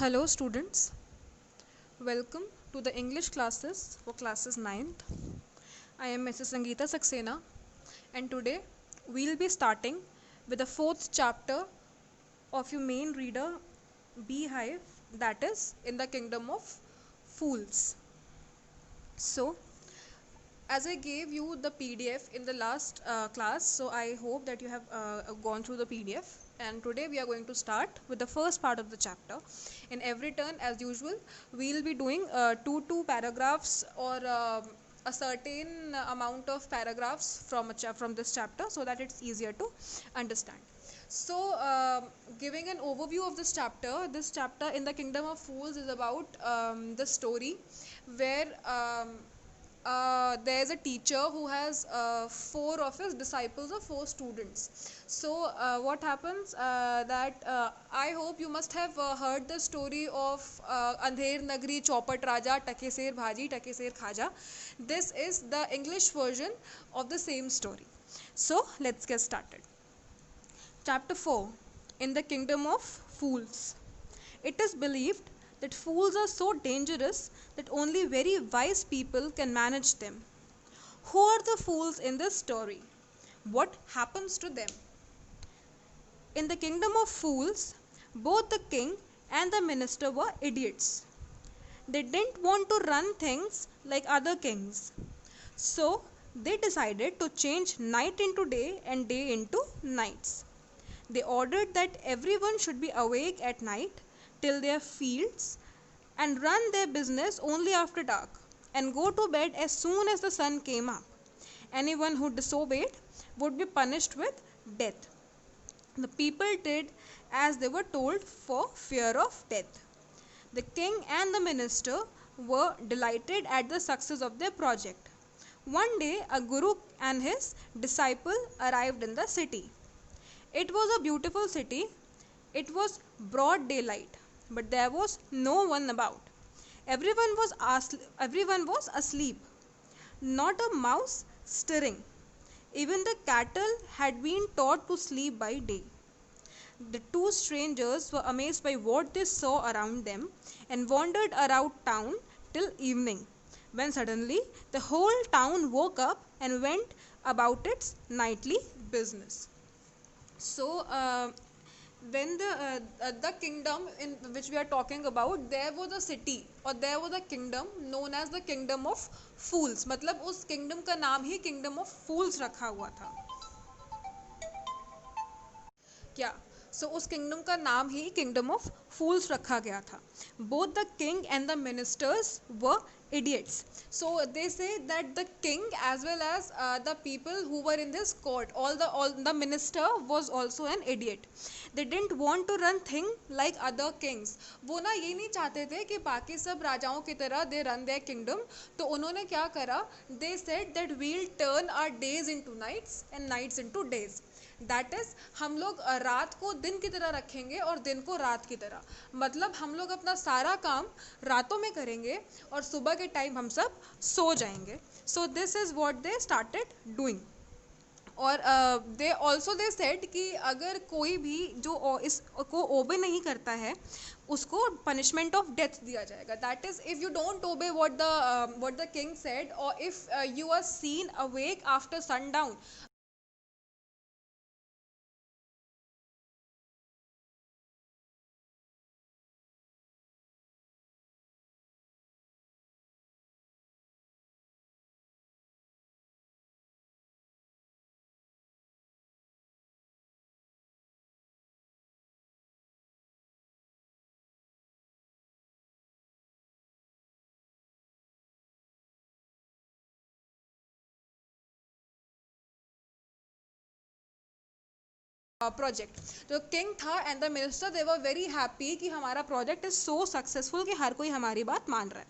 Hello students, welcome to the English classes for classes 9th. I am Mrs. Sangeeta Saxena and today we will be starting with the 4th chapter of your main reader Beehive, that is in the kingdom of fools. So as I gave you the PDF in the last class, so I hope that you have gone through the PDF, and today we are going to start with the first part of the chapter. In every turn, as usual, we will be doing two paragraphs or a certain amount of paragraphs from this chapter so that it's easier to understand. So giving an overview of this chapter in the kingdom of fools is about the story where there is a teacher who has four of his disciples or four students. So what happens that I hope you must have heard the story of Andher Nagri Chaupat Raja Take Ser Bhaji Take Ser Khaja. This is the English version of the same story. So let's get started. Chapter 4, in the kingdom of fools. It is believed that fools are so dangerous that only very wise people can manage them. Who are the fools in this story? What happens to them? In the kingdom of fools, both the king and the minister were idiots. They didn't want to run things like other kings. So they decided to change night into day and day into nights. They ordered that everyone should be awake at night till their fields and run their business only after dark and go to bed as soon as the sun came up. Anyone who disobeyed would be punished with death. The people did as they were told for fear of death. The king and the minister were delighted at the success of their project. One day, a guru and his disciple arrived in the city. It was a beautiful city. It was broad daylight, but there was no one about. Everyone was asleep. Not a mouse stirring. Even the cattle had been taught to sleep by day. The two strangers were amazed by what they saw around them and wandered around town till evening, when suddenly the whole town woke up and went about its nightly business. So when the kingdom in which we are talking about, there was a city or there was a kingdom known as the kingdom of fools. मतलब उस kingdom का नाम ही kingdom of fools रखा हुआ था क्या. सो उस kingdom का नाम ही किंगडम ऑफ फूल्स रखा गया था. Both the king and the ministers were idiots. So they say that the king as well as the people who were in this court, all the minister was also an idiot. They didn't want to run thing like other kings. वो ना ये नहीं चाहते थे कि बाकी सब राजाओं की तरह they run their kingdom. तो उन्होंने क्या करा? They said that we'll turn our days into nights and nights into days. That is हम लोग रात को दिन की तरह रखेंगे और दिन को रात की तरह. मतलब हम लोग अपना सारा काम रातों में करेंगे और सुबह के टाइम हम सब सो जाएंगे. So this is what they started doing. और दे ऑल्सो दे सेड कि अगर कोई भी जो इसको ओबे नहीं करता है उसको पनिशमेंट ऑफ डेथ दिया जाएगा. That is if you don't obey what the king said और if you are seen awake after sundown. Project तो किंग था and the minister they were very happy कि हमारा प्रोजेक्ट इज सो सक्सेसफुल कि हर कोई हमारी बात मान रहा है.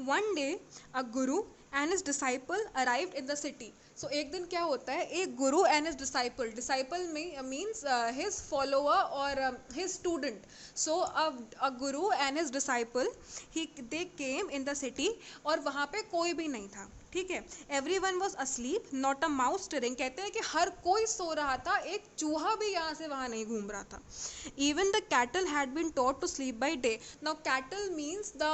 One day a guru and his disciple arrived in the city. So एक दिन क्या होता है, एक guru and his disciple means his follower और his student. So a guru and his disciple they came in the city और वहाँ पे कोई भी नहीं था. ठीक है. Everyone was asleep, not a mouse stirring. कहते हैं कि हर कोई सो रहा था, एक चूहा भी यहाँ से वहाँ नहीं घूम रहा था. Even the cattle had been taught to sleep by day. Now cattle means the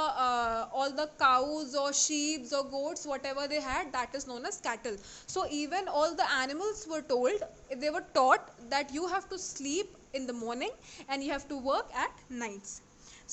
all the cows or sheep or goats, whatever they had, that is known as cattle. So even all the animals were told, they were taught that you have to sleep in the morning and you have to work at nights.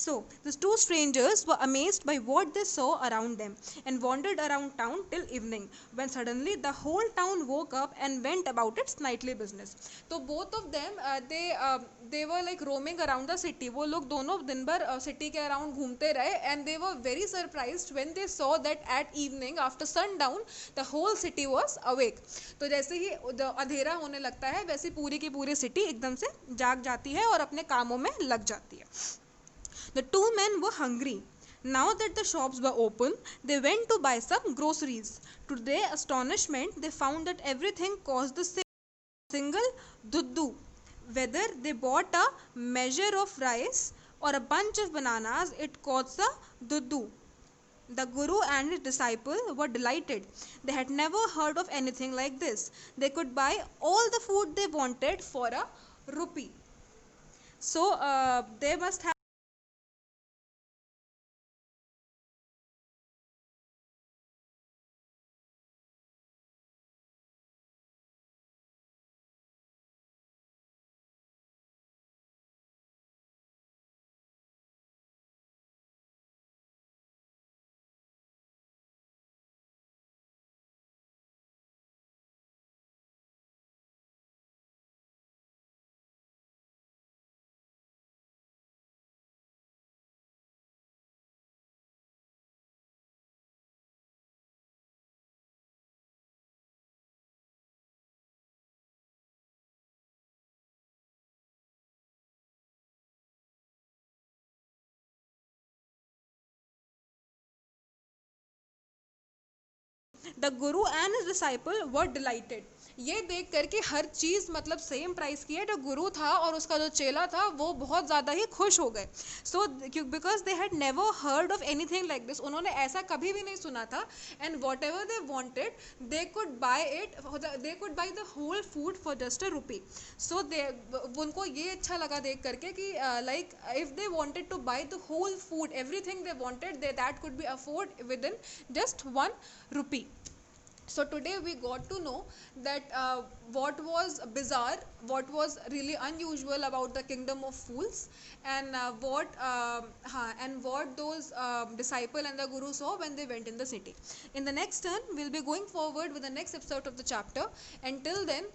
So the two strangers were amazed by what they saw around them and wandered around town till evening, when suddenly the whole town woke up and went about its nightly business. So both of them they were like roaming around the city. वो लोग दोनों दिन भर city के around घूमते रहे, and they were very surprised when they saw that at evening after sundown the whole city was awake. तो जैसे ही अंधेरा होने लगता है वैसे पूरी की पूरी city एकदम से जाग जाती है और अपने कामों में लग जाती है. The two men were hungry. Now that the shops were open, they went to buy some groceries. To their astonishment, they found that everything cost the single duddu. Whether they bought a measure of rice or a bunch of bananas, it cost a duddu. The Guru and his disciple were delighted. They had never heard of anything like this. They could buy all the food they wanted for a rupee. So they must have the guru and his disciple were delighted. ये देख करके हर चीज़ मतलब same price की है. जो गुरु था और उसका जो चेला था वो बहुत ज़्यादा ही खुश हो गए. So because they had never heard of anything like this. उन्होंने ऐसा कभी भी नहीं सुना था. And whatever they wanted they could buy it, they could buy the whole food for just a rupee. So they उनको ये अच्छा लगा देख करके कि like if they wanted to buy the whole food, everything they wanted, they that could be afford within just 1 rupee. So today we got to know that what was bizarre, what was really unusual about the kingdom of fools, and what those disciple and the guru saw when they went in the city. In the next turn, we'll be going forward with the next episode of the chapter. Until then,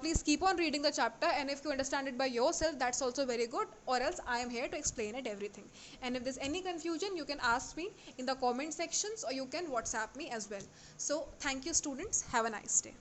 please keep on reading the chapter, and if you understand it by yourself, that's also very good. Or else, I am here to explain it everything. And if there's any confusion, you can ask me in the comment sections, or you can WhatsApp me as well. So, thank you, students. Have a nice day.